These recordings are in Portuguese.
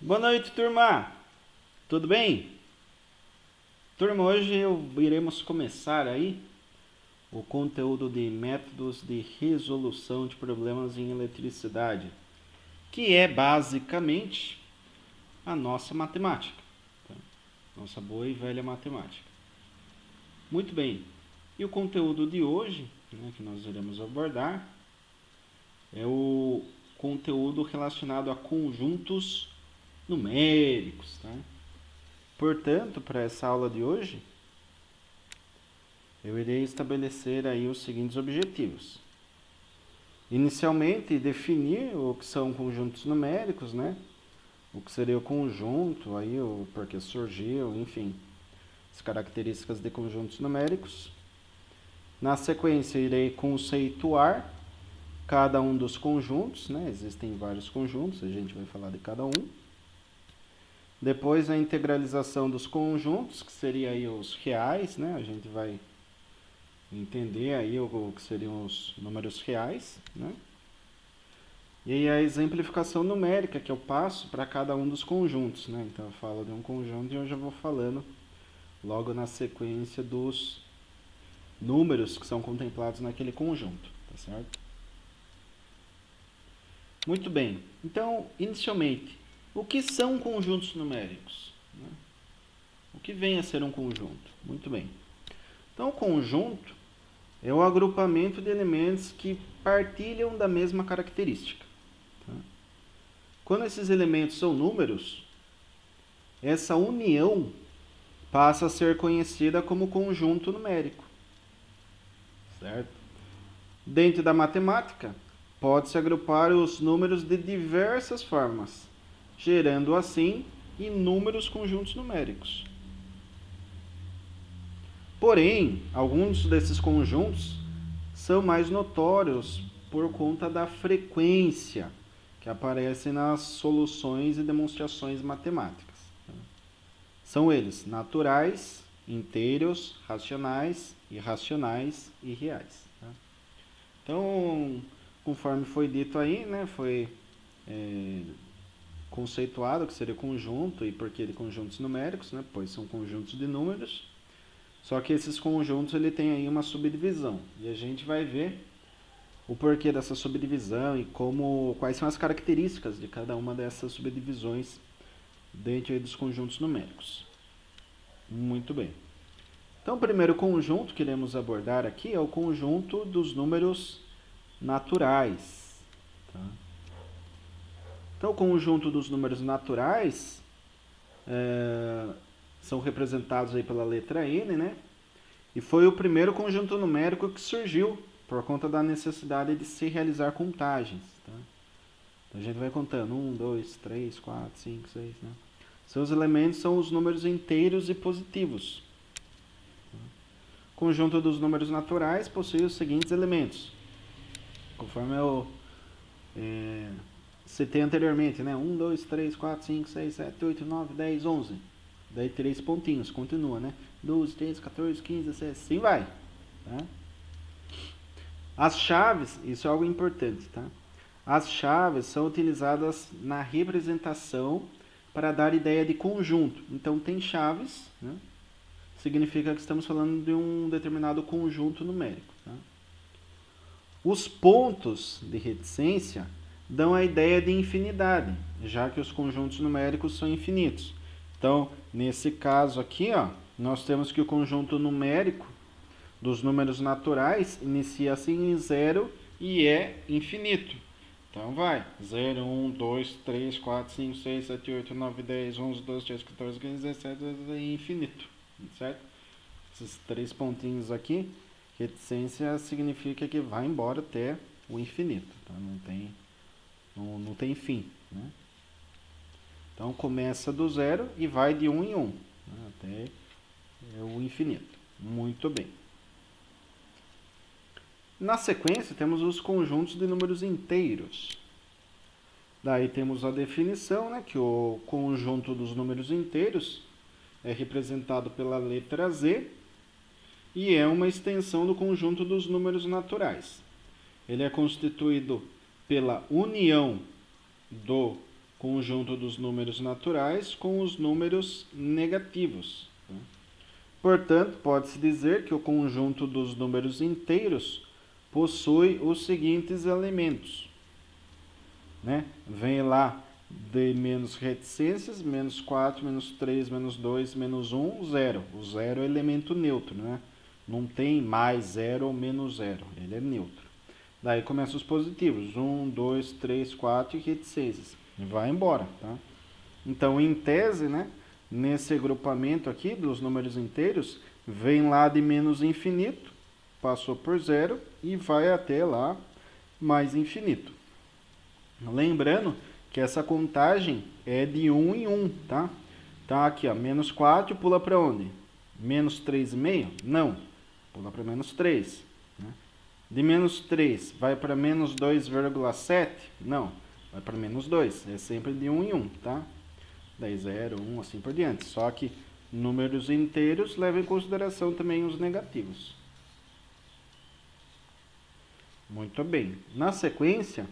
Boa noite, turma! Tudo bem? Turma, hoje iremos começar aí o conteúdo de métodos de resolução de problemas em eletricidade, que é basicamente a nossa matemática, tá? Nossa boa e velha matemática. Muito bem, e o conteúdo de hoje, que nós iremos abordar, é o conteúdo relacionado a conjuntos numéricos, tá? Portanto, para essa aula de hoje, eu irei estabelecer aí os seguintes objetivos. Inicialmente, definir o que são conjuntos numéricos, né? O que seria o conjunto, aí o porquê surgiu, enfim, as características de conjuntos numéricos. Na sequência, irei conceituar cada um dos conjuntos, né? Existem vários conjuntos, a gente vai falar de cada um. Depois, a integralização dos conjuntos, que seria aí os reais, né? A gente vai entender aí o que seriam os números reais, né? E aí a exemplificação numérica que eu passo para cada um dos conjuntos, né? Então eu falo de um conjunto e eu já vou falando logo na sequência dos números que são contemplados naquele conjunto, tá certo? Muito bem. Então, inicialmente, o que são conjuntos numéricos, né? O que vem a ser um conjunto? Muito bem. Então, o conjunto é o agrupamento de elementos que partilham da mesma característica. Tá? Quando esses elementos são números, essa união passa a ser conhecida como conjunto numérico. Certo? Dentro da matemática, pode-se agrupar os números de diversas formas, gerando assim inúmeros conjuntos numéricos. Porém, alguns desses conjuntos são mais notórios por conta da frequência que aparece nas soluções e demonstrações matemáticas. São eles naturais, inteiros, racionais, irracionais e reais. Então, conforme foi dito aí, né, foi conceituado que seria conjunto e por que de conjuntos numéricos, né, pois são conjuntos de números. Só que esses conjuntos ele tem aí uma subdivisão e a gente vai ver o porquê dessa subdivisão e quais são as características de cada uma dessas subdivisões dentro aí dos conjuntos numéricos. Muito bem. Então, o primeiro conjunto que iremos abordar aqui é o conjunto dos números naturais. Tá? Então, o conjunto dos números naturais são representados aí pela letra N, né? E foi o primeiro conjunto numérico que surgiu por conta da necessidade de se realizar contagens. Tá? Então a gente vai contando 1, 2, 3, 4, 5, 6. Né? Seus elementos são os números inteiros e positivos. O conjunto dos números naturais possui os seguintes elementos, conforme eu citei anteriormente, né? 1, 2, 3, 4, 5, 6, 7, 8, 9, 10, 11. Daí 3 pontinhos, continua, né? 12, 13, 14, 15, 17, assim vai. Tá? As chaves, isso é algo importante, tá? As chaves são utilizadas na representação para dar ideia de conjunto. Então, tem chaves, né? Significa que estamos falando de um determinado conjunto numérico. Tá? Os pontos de reticência dão a ideia de infinidade, já que os conjuntos numéricos são infinitos. Então, nesse caso aqui, ó, nós temos que o conjunto numérico dos números naturais inicia-se em zero e é infinito. Então vai, 0, 1, 2, 3, 4, 5, 6, 7, 8, 9, 10, 11, 12, 13, 14, 15, 17, é infinito, certo? Esses 3 pontinhos aqui, reticência significa que vai embora até o infinito, tá? Não tem fim, né? Então começa do zero e vai de 1 em 1, né? Até o infinito. Muito bem. Na sequência, temos os conjuntos de números inteiros. Daí temos a definição, né, que o conjunto dos números inteiros é representado pela letra Z e é uma extensão do conjunto dos números naturais. Ele é constituído pela união do conjunto dos números naturais com os números negativos. Tá? Portanto, pode-se dizer que o conjunto dos números inteiros possui os seguintes elementos. Né? Vem lá de menos reticências, menos 4, menos 3, menos 2, menos 1, 0. O 0 é elemento neutro, né? Não tem mais 0 ou menos 0, ele é neutro. Daí começam os positivos, 1, 2, 3, 4 e reticências. E vai embora, tá? Então, em tese, né, nesse agrupamento aqui dos números inteiros, vem lá de menos infinito, passou por 0 e vai até lá mais infinito. Lembrando que essa contagem é de 1 em 1, tá? Então, aqui, ó, menos 4 pula para onde? Menos 3,5? Não, pula para menos 3. Né? De menos 3 vai para menos 2,7? Não, vai para menos 2. É sempre de 1 em 1, tá? Daí 0, 1, assim por diante. Só que números inteiros levam em consideração também os negativos. Muito bem. Na sequência,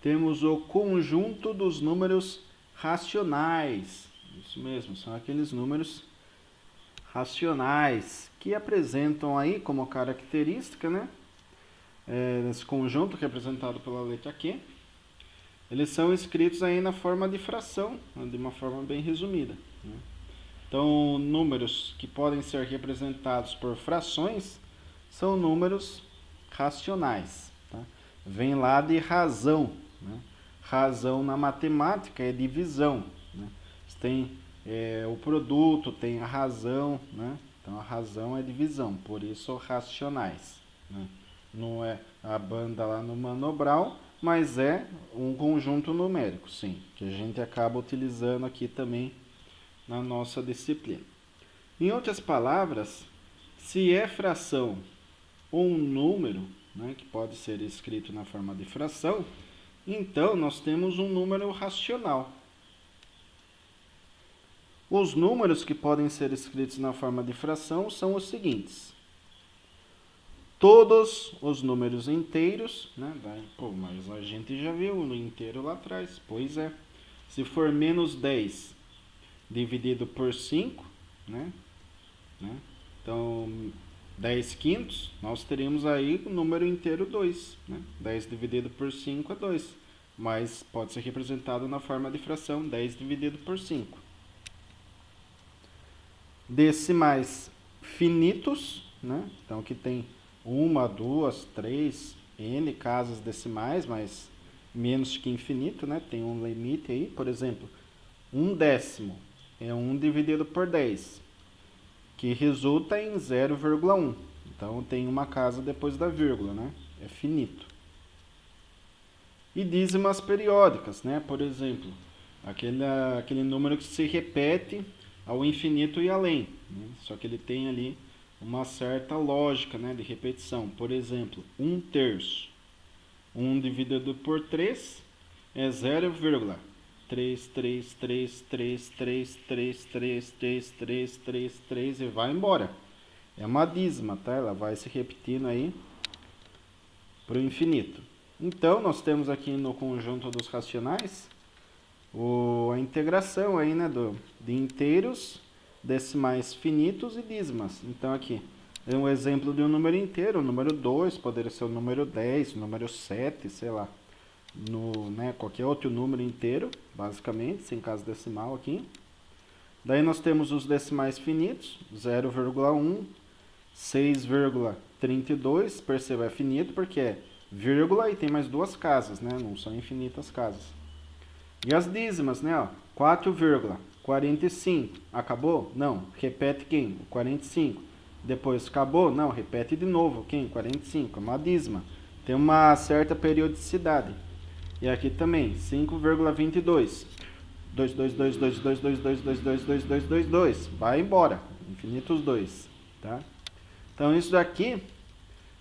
temos o conjunto dos números racionais. Isso mesmo, são aqueles números racionais que apresentam aí como característica, né? Esse conjunto representado pela letra Q. Eles são escritos aí na forma de fração, de uma forma bem resumida. Né? Então, números que podem ser representados por frações são números racionais. Tá? Vem lá de razão. Né? Razão na matemática é divisão. Né? Tem o produto, tem a razão. Né? Então, a razão é divisão, por isso racionais. Né? Não é a banda lá no Mano Brown, mas é um conjunto numérico, sim, que a gente acaba utilizando aqui também na nossa disciplina. Em outras palavras, se é fração ou um número, né, que pode ser escrito na forma de fração, então nós temos um número racional. Os números que podem ser escritos na forma de fração são os seguintes. Todos os números inteiros, né? Mas a gente já viu o inteiro lá atrás. Pois é. Se for menos 10 dividido por 5, né? Então, 10 quintos, nós teríamos aí o número inteiro 2. Né? 10 dividido por 5 é 2. Mas pode ser representado na forma de fração, 10 dividido por 5. Decimais finitos, né? Então, que tem 1, 2, 3, n casas decimais, mas menos que infinito, né? Tem um limite aí. Por exemplo, 1/10 é 1 dividido por 10, que resulta em 0,1. Então, tem uma casa depois da vírgula, né? É finito. E dízimas periódicas, né? Por exemplo, aquele número que se repete ao infinito e além. Né? Só que ele tem ali uma certa lógica, né, de repetição. Por exemplo, 1/3. 1 dividido por 3 é 0,33333333333 e vai embora. É uma dízima, tá? Ela vai se repetindo aí para o infinito. Então, nós temos aqui no conjunto dos racionais a integração aí, né, de inteiros, decimais finitos e dízimas. Então, aqui é um exemplo de um número inteiro, o número 2, poderia ser o número 10, o número 7, sei lá, qualquer outro número inteiro, basicamente, sem casa decimal aqui. Daí nós temos os decimais finitos, 0,1, 6,32, perceba, é finito porque é vírgula e tem mais duas casas, né? Não são infinitas casas. E as dízimas, né? Ó, 4,45. Acabou? Não. Repete quem? 45. Depois acabou? Não. Repete de novo. Quem? 45. É uma dízima. Tem uma certa periodicidade. E aqui também, 5,22. 2. Vai embora. Infinitos 2. Tá? Então, isso daqui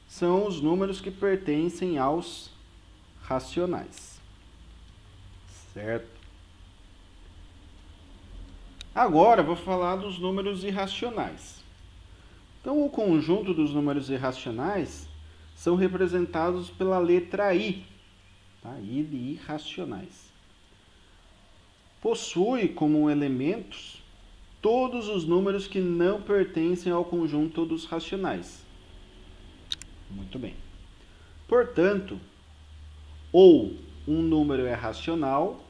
são os números que pertencem aos racionais. Certo? Agora, eu vou falar dos números irracionais. Então, o conjunto dos números irracionais são representados pela letra I. Tá? I de irracionais. possui como elementos todos os números que não pertencem ao conjunto dos racionais. Muito bem. Portanto, ou um número é racional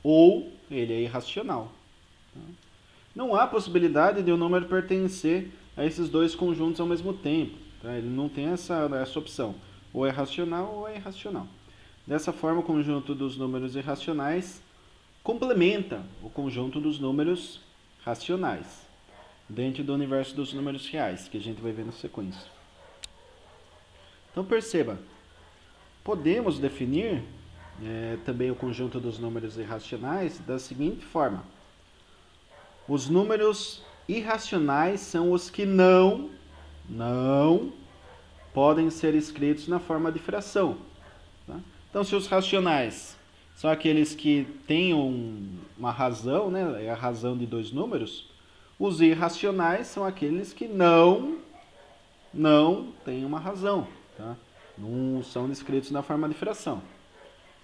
ou ele é irracional. Não há possibilidade de um número pertencer a esses dois conjuntos ao mesmo tempo. Tá? Ele não tem essa opção. Ou é racional ou é irracional. Dessa forma, o conjunto dos números irracionais complementa o conjunto dos números racionais, dentro do universo dos números reais, que a gente vai ver na sequência. Então perceba, podemos definir também o conjunto dos números irracionais da seguinte forma. Os números irracionais são os que não podem ser escritos na forma de fração. Tá? Então, se os racionais são aqueles que têm uma razão, né, é a razão de dois números, os irracionais são aqueles que não têm uma razão, tá? Não são descritos na forma de fração.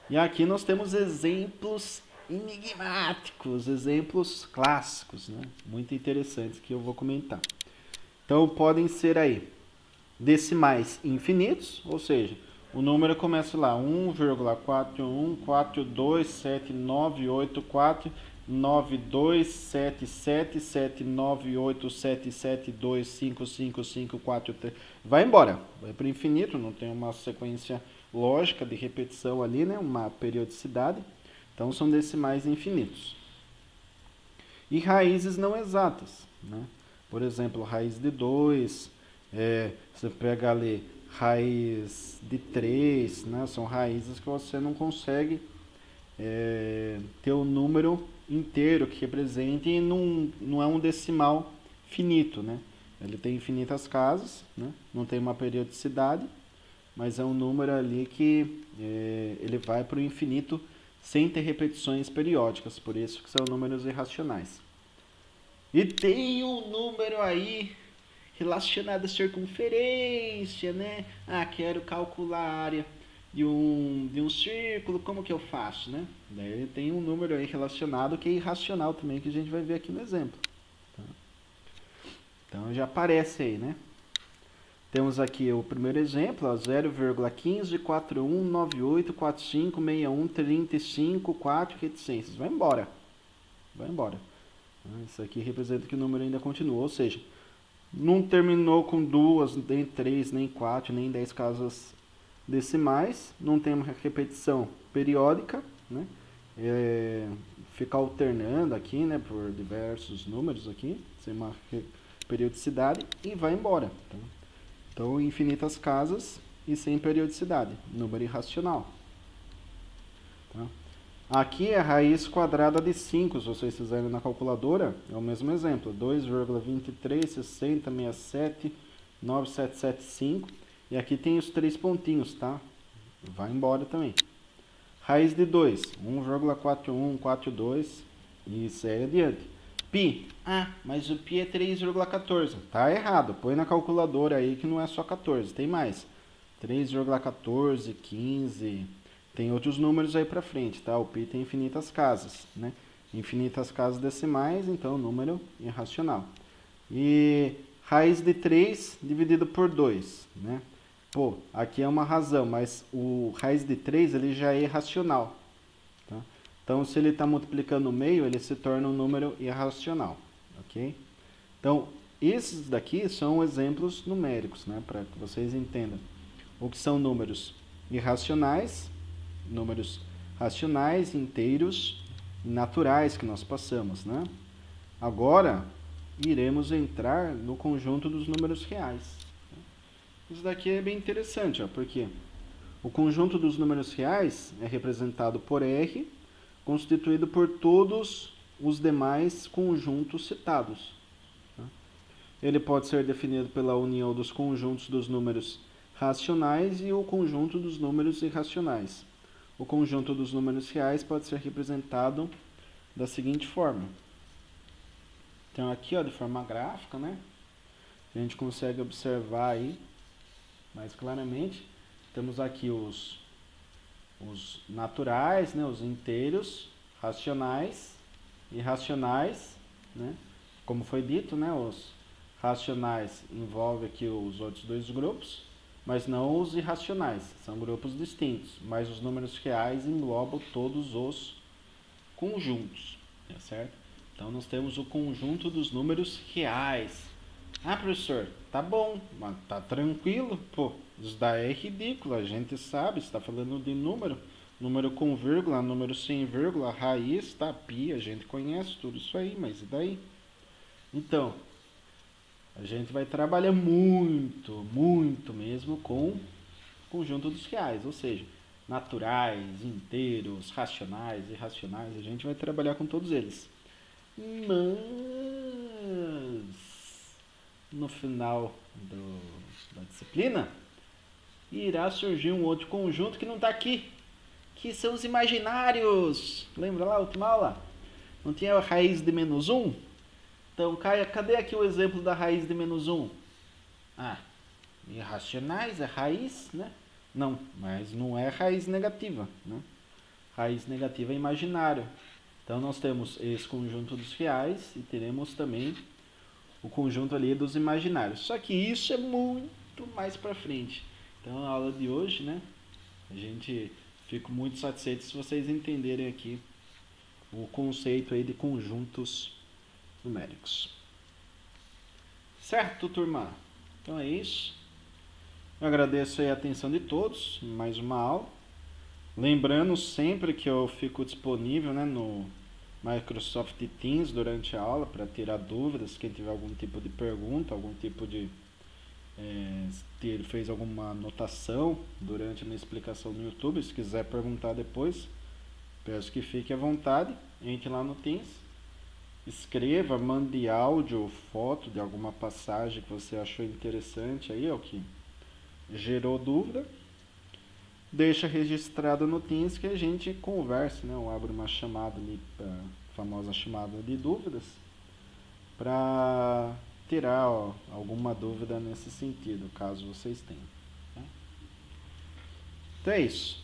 E aqui nós temos exemplos enigmáticos, exemplos clássicos, né? Muito interessantes que eu vou comentar. Então podem ser aí decimais infinitos, ou seja, o número começa lá 1,41417977847979877955554. Vai embora, vai para o infinito, não tem uma sequência lógica de repetição ali, né? Uma periodicidade. Então são decimais infinitos. E raízes não exatas, né? Por exemplo, raiz de 2, você pega ali raiz de 3, né? São raízes que você não consegue ter o número inteiro que represente e não é um decimal finito, né? Ele tem infinitas casas, né? Não tem uma periodicidade, mas é um número ali que ele vai para o infinito sem ter repetições periódicas, por isso que são números irracionais. E tem um número aí relacionado à circunferência, né? Quero calcular a área de um círculo, como que eu faço, né? Daí tem um número aí relacionado que é irracional também, que a gente vai ver aqui no exemplo. Tá? Então já aparece aí, né? Temos aqui o primeiro exemplo, 0,154198456135 reticências. Vai embora. Vai embora. Isso aqui representa que o número ainda continua, ou seja, não terminou com 2, nem 3, nem 4, nem 10 casas decimais, não tem uma repetição periódica, né? Fica alternando aqui, né, por diversos números aqui, sem uma periodicidade, e vai embora. Tá? Então, infinitas casas e sem periodicidade, número irracional. Tá? Aqui é a raiz quadrada de 5, se vocês fizerem na calculadora, é o mesmo exemplo, 2,2360679775, e aqui tem os 3 pontinhos, tá? Vai embora também. Raiz de 2, 1,4142, e segue adiante. Pi, mas o pi é 3,14, tá errado, põe na calculadora aí que não é só 14, tem mais. 3,14, 15... Tem outros números aí para frente, tá? O pi tem infinitas casas, né? Infinitas casas decimais, então número irracional. E raiz de 3 dividido por 2, né? Pô, aqui é uma razão, mas o raiz de 3 ele já é irracional, tá? Então, se ele está multiplicando o meio, ele se torna um número irracional, ok? Então, esses daqui são exemplos numéricos, né? Para que vocês entendam o que são números irracionais, números racionais, inteiros, naturais que nós passamos, né? Agora, iremos entrar no conjunto dos números reais. Isso daqui é bem interessante, ó, porque o conjunto dos números reais é representado por R, constituído por todos os demais conjuntos citados. Tá? Ele pode ser definido pela união dos conjuntos dos números racionais e o conjunto dos números irracionais. O conjunto dos números reais pode ser representado da seguinte forma. Então aqui, ó, de forma gráfica, né? A gente consegue observar aí mais claramente. Temos aqui os naturais, né? Os inteiros racionais, irracionais, né? Como foi dito, né? Os racionais envolvem aqui os outros dois grupos, mas não os irracionais, são grupos distintos, mas os números reais englobam todos os conjuntos, tá certo? Então nós temos o conjunto dos números reais. Ah, professor, tá bom, mas tá tranquilo, pô, isso daí é ridículo, a gente sabe, está falando de número, número com vírgula, número sem vírgula, raiz, tá, pi, a gente conhece tudo isso aí, mas e daí? Então, a gente vai trabalhar muito, muito mesmo com o conjunto dos reais, ou seja, naturais, inteiros, racionais, irracionais, a gente vai trabalhar com todos eles. Mas no final da disciplina irá surgir um outro conjunto que não está aqui, que são os imaginários. Lembra lá a última aula? Não tinha a raiz de menos 1? Então, cadê aqui o exemplo da raiz de menos 1? Ah, irracionais é raiz, né? Não, mas não é raiz negativa, né? Raiz negativa é imaginário. Então nós temos esse conjunto dos reais e teremos também o conjunto ali dos imaginários. Só que isso é muito mais para frente. Então na aula de hoje, né, a gente fica muito satisfeito se vocês entenderem aqui o conceito aí de conjuntos numéricos. Certo, turma? Então é isso. Eu agradeço aí a atenção de todos, mais uma aula. Lembrando sempre que eu fico disponível, né, no Microsoft Teams durante a aula para tirar dúvidas, quem tiver algum tipo de pergunta, algum tipo de fez alguma anotação durante a minha explicação no YouTube, se quiser perguntar depois, peço que fique à vontade, entre lá no Teams, escreva, mande áudio ou foto de alguma passagem que você achou interessante aí, ó, que gerou dúvida. Deixa registrado no Teams que a gente conversa, né? Eu abro uma chamada ali, a famosa chamada de dúvidas, para tirar alguma dúvida nesse sentido, caso vocês tenham. Tá? Então é isso.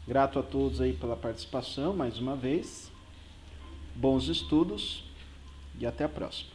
Grato a todos aí pela participação, mais uma vez. Bons estudos e até a próxima.